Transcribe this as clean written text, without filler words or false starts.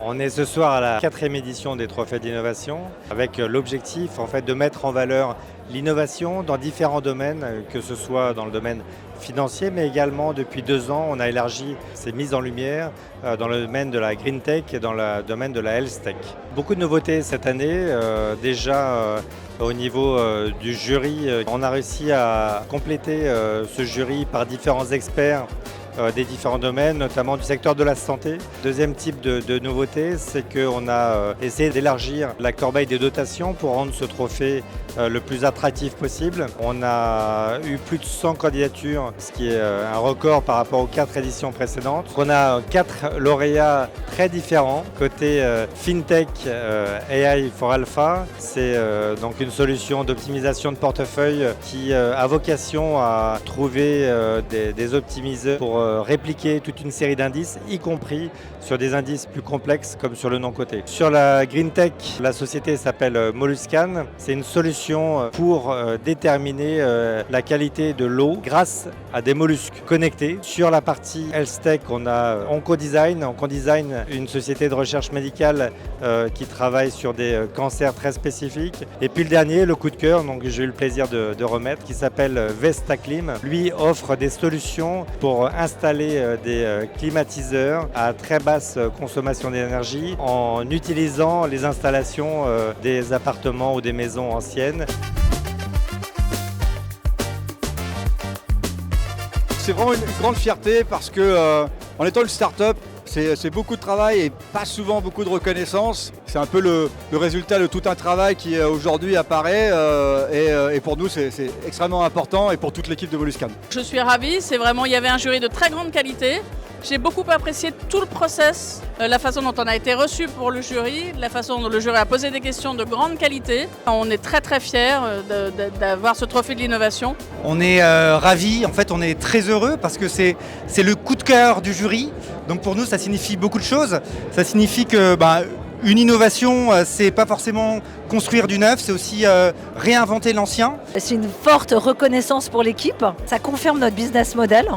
On est ce soir à la 4e édition des Trophées d'innovation avec l'objectif en fait de mettre en valeur l'innovation dans différents domaines, que ce soit dans le domaine financier, mais également depuis 2 ans, on a élargi ces mises en lumière dans le domaine de la green tech et dans le domaine de la health tech. Beaucoup de nouveautés cette année, déjà au niveau du jury, on a réussi à compléter ce jury par différents experts des différents domaines, notamment du secteur de la santé. Deuxième type de nouveauté, c'est qu'on a essayé d'élargir la corbeille des dotations pour rendre ce trophée le plus attractif possible. On a eu plus de 100 candidatures, ce qui est un record par rapport aux 4 éditions précédentes. On a 4 lauréats très différents. Côté FinTech AI for Alpha, c'est donc une solution d'optimisation de portefeuille qui a vocation à trouver des optimiseurs pour répliquer toute une série d'indices, y compris sur des indices plus complexes comme sur le non-coté. Sur la Green Tech, la société s'appelle Moluscan. C'est une solution pour déterminer la qualité de l'eau grâce à des mollusques connectés. Sur la partie Health Tech, on a Oncodesign. Oncodesign, une société de recherche médicale qui travaille sur des cancers très spécifiques. Et puis le dernier, le coup de cœur, donc j'ai eu le plaisir de remettre, qui s'appelle Vestaclim. Lui offre des solutions pour installer des climatiseurs à très basse consommation d'énergie en utilisant les installations des appartements ou des maisons anciennes. C'est vraiment une grande fierté parce que en étant une start-up, c'est beaucoup de travail et pas souvent beaucoup de reconnaissance. C'est un peu le résultat de tout un travail qui aujourd'hui apparaît et pour nous c'est extrêmement important et pour toute l'équipe de Moluscan. Je suis ravie, il y avait un jury de très grande qualité. J'ai beaucoup apprécié tout le process, la façon dont on a été reçu pour le jury, la façon dont le jury a posé des questions de grande qualité. On est très très fiers d'avoir ce trophée de l'innovation. On est ravis, en fait on est très heureux parce que c'est le coup de cœur du jury. Donc pour nous ça signifie beaucoup de choses. Ça signifie que une innovation, c'est pas forcément construire du neuf, c'est aussi réinventer l'ancien. C'est une forte reconnaissance pour l'équipe. Ça confirme notre business model.